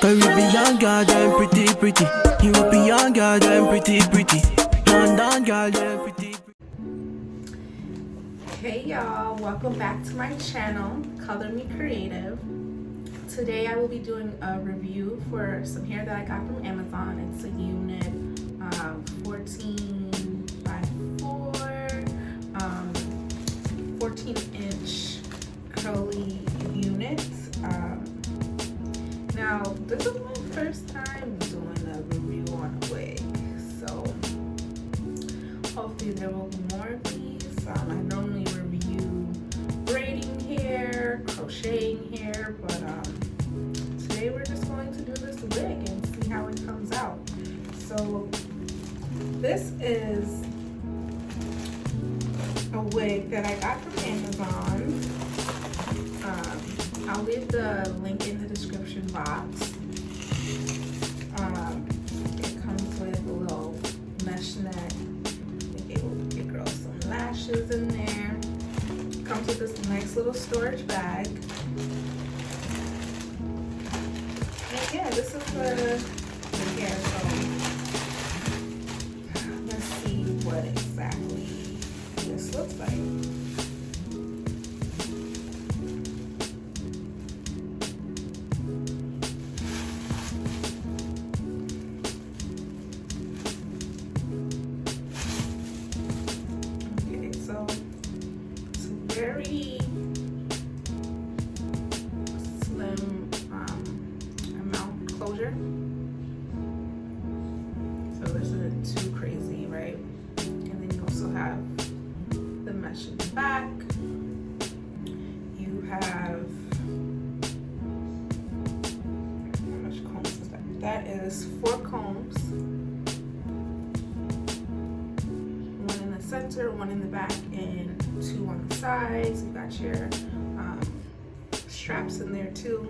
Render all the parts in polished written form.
Caribbean girl, them pretty, pretty. European girl, them pretty, pretty. London girl, them pretty. Hey y'all, welcome back to my channel, Color Me Creative. Today I will be doing a review for some hair that I got from Amazon. It's a unit 14 by 4, 14-inch curly unit. Now, this is my first time doing a review on a wig, so hopefully there will be more of these. I normally review braiding hair, crocheting hair, but today we're just going to do this wig and see how it comes out. So this is a wig that I got from Amazon. I'll leave the link in the description box. It comes with a little mesh neck. It will get girls some lashes in there. Comes with this nice little storage bag. And yeah, this is the hair. So let's see what exactly this looks like. Very slim amount closure, so this isn't too crazy, right? And then you also have the mesh in the back. You have, how much combs is that? That is 4 combs, one in the center, one in the back, and 2 on the sides. You got your straps in there too.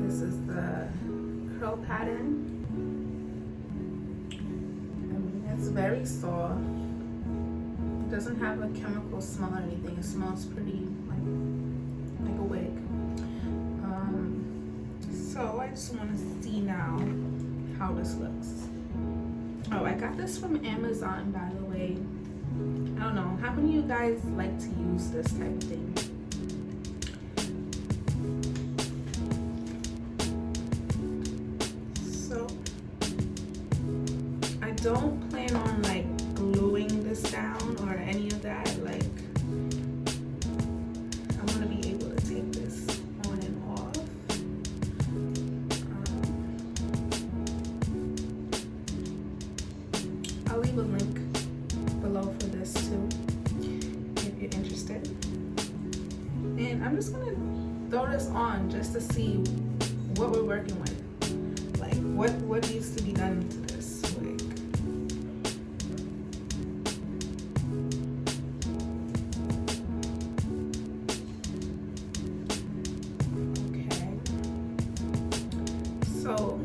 This is the curl pattern. I mean, it's very soft. It doesn't have a chemical smell or anything. It smells pretty like a wig. So I just want to see now how this looks. Oh, I got this from Amazon, by the way. I don't know, how many of you guys like to use this type of thing? So I don't plan on like gluing this down or any of that. Like, I want to be able to take this on and off. I'll leave a link below for this too, if you're interested. And I'm just gonna throw this on just to see what we're working with. Like what needs to be done to this wig. Okay. So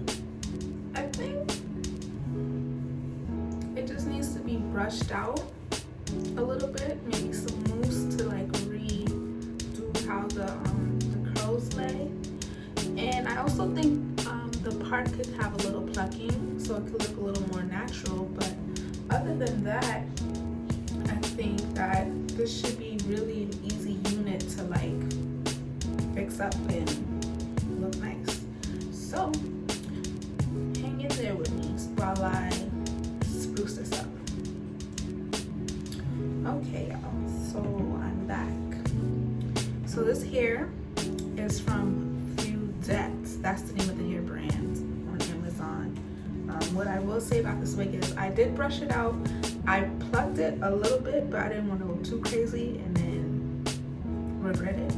I think it just needs to be brushed out a little bit, maybe some mousse to like redo how the curls lay. And I also think the part could have a little plucking, so it could look a little more natural. But other than that, I think that this should be really an easy unit to like fix up and look nice. So hang in there with me while I spruce this up. Okay, y'all, so I'm back. So this hair is from Fuduete. That's the name of the hair brand on Amazon. What I will say about this wig is I did brush it out. I plucked it a little bit, but I didn't want to go too crazy and then regret it.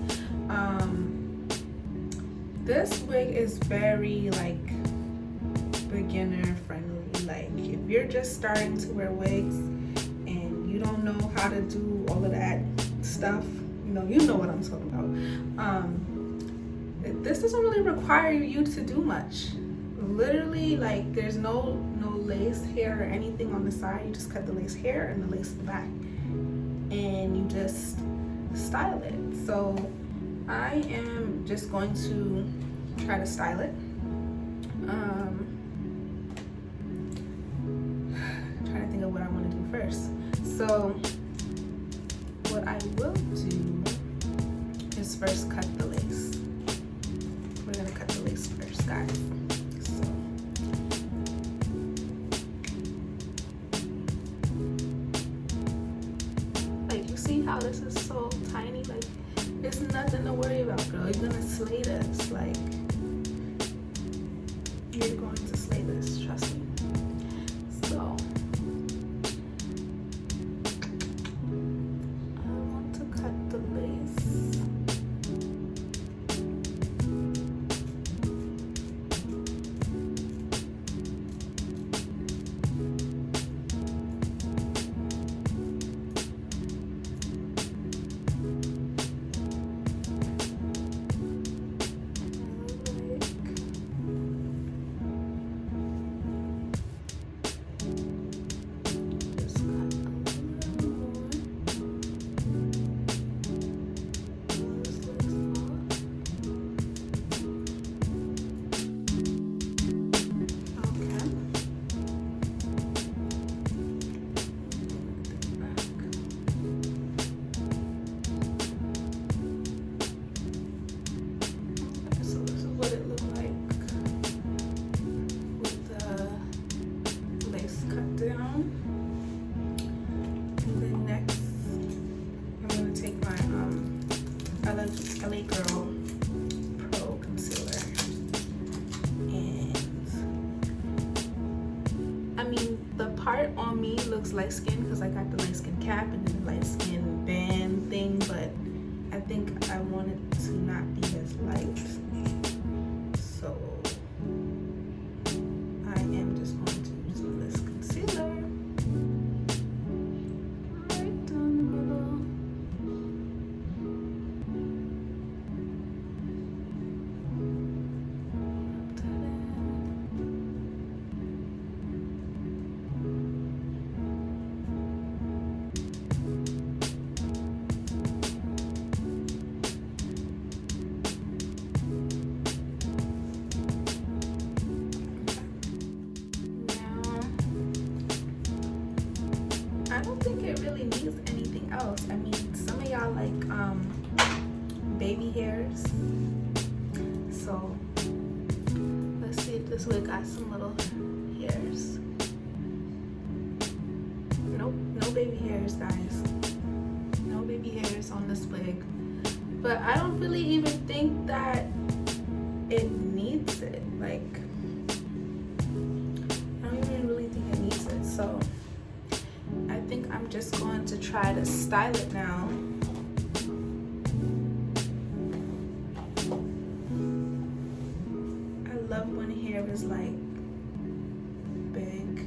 This wig is very like beginner friendly. Like if you're just starting to wear wigs and you don't know how to do all of that stuff, you know what I'm talking about. This doesn't really require you to do much. Literally, like there's no lace hair or anything on the side. You just cut the lace hair and the lace in the back, and you just style it. So I am just going to try to style it. Trying to think of what I want to do first. So what I will do is first cut the lace. We're gonna cut the lace first, guys. So like, you see how this is so tiny? Like, it's nothing to worry about, girl. You're gonna slay this. Like, you're going to slay this, trust me. So I want to cut the lace. LA Girl Pro Concealer, and I mean, the part on me looks light skin because I got the light skin cap and then the light skin band thing, but I think I want it to not be as light, so I am just going to use this concealer right down the middle. I don't think it really needs anything else. I mean, some of y'all like baby hairs, so let's see if this wig got some little hairs. Nope, no baby hairs, guys. No baby hairs on this wig. But I don't really even think that it needs it. Like, I don't even really think it needs it. So I think I'm just going to try to style it now. I love when hair is like big.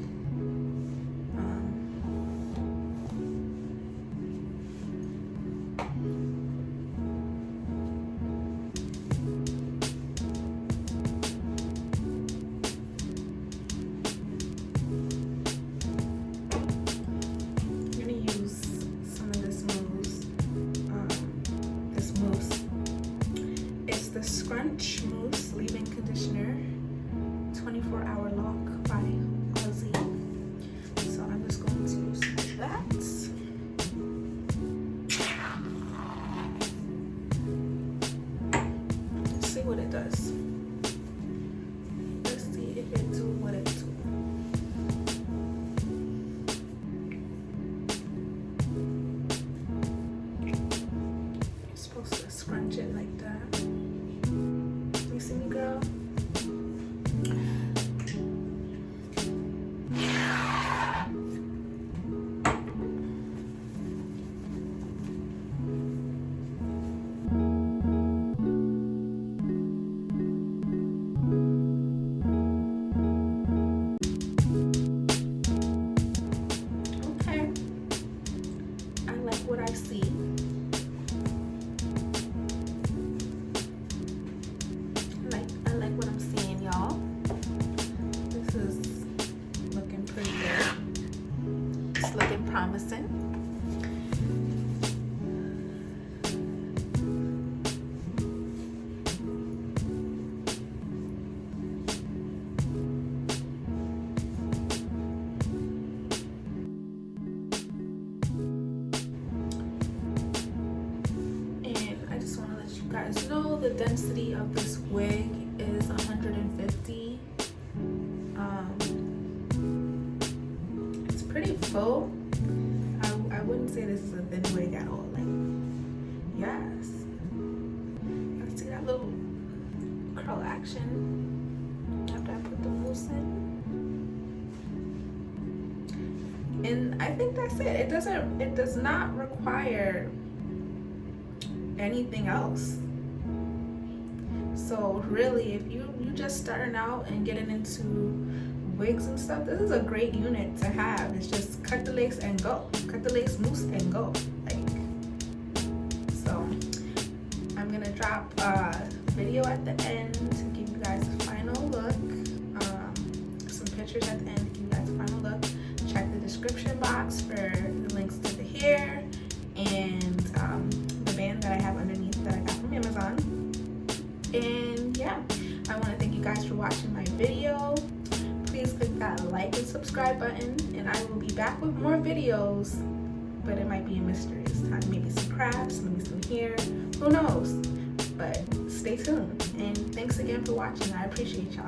Scrunch Mousse Leave-In Conditioner 24-Hour Lock by Aussie. So I'm just going to use that. Let's see what it does. Let's see if it do what it do. You're supposed to scrunch it like that. See me, girl? you guys know, the density of this wig is 150. It's pretty full. I wouldn't say this is a thin wig at all. Like, yes. Let's see that little curl action after I put the mousse in. And I think that's it. It does not require anything else. So really, if you just starting out and getting into wigs and stuff, this is a great unit to have. It's just cut the lace and go. Cut the lace, mousse, and go. Like, so I'm gonna drop a video at the end to give you guys a final look. Some pictures at the end to give you guys a final look. Check the description box for the links to the hair and the band that I have underneath that I got from Amazon. And yeah, I want to thank you guys for watching my video. Please click that like and subscribe button, and I will be back with more videos, but it might be a mystery this time. Maybe some crafts, maybe some hair, who knows? But stay tuned, and thanks again for watching. I appreciate y'all.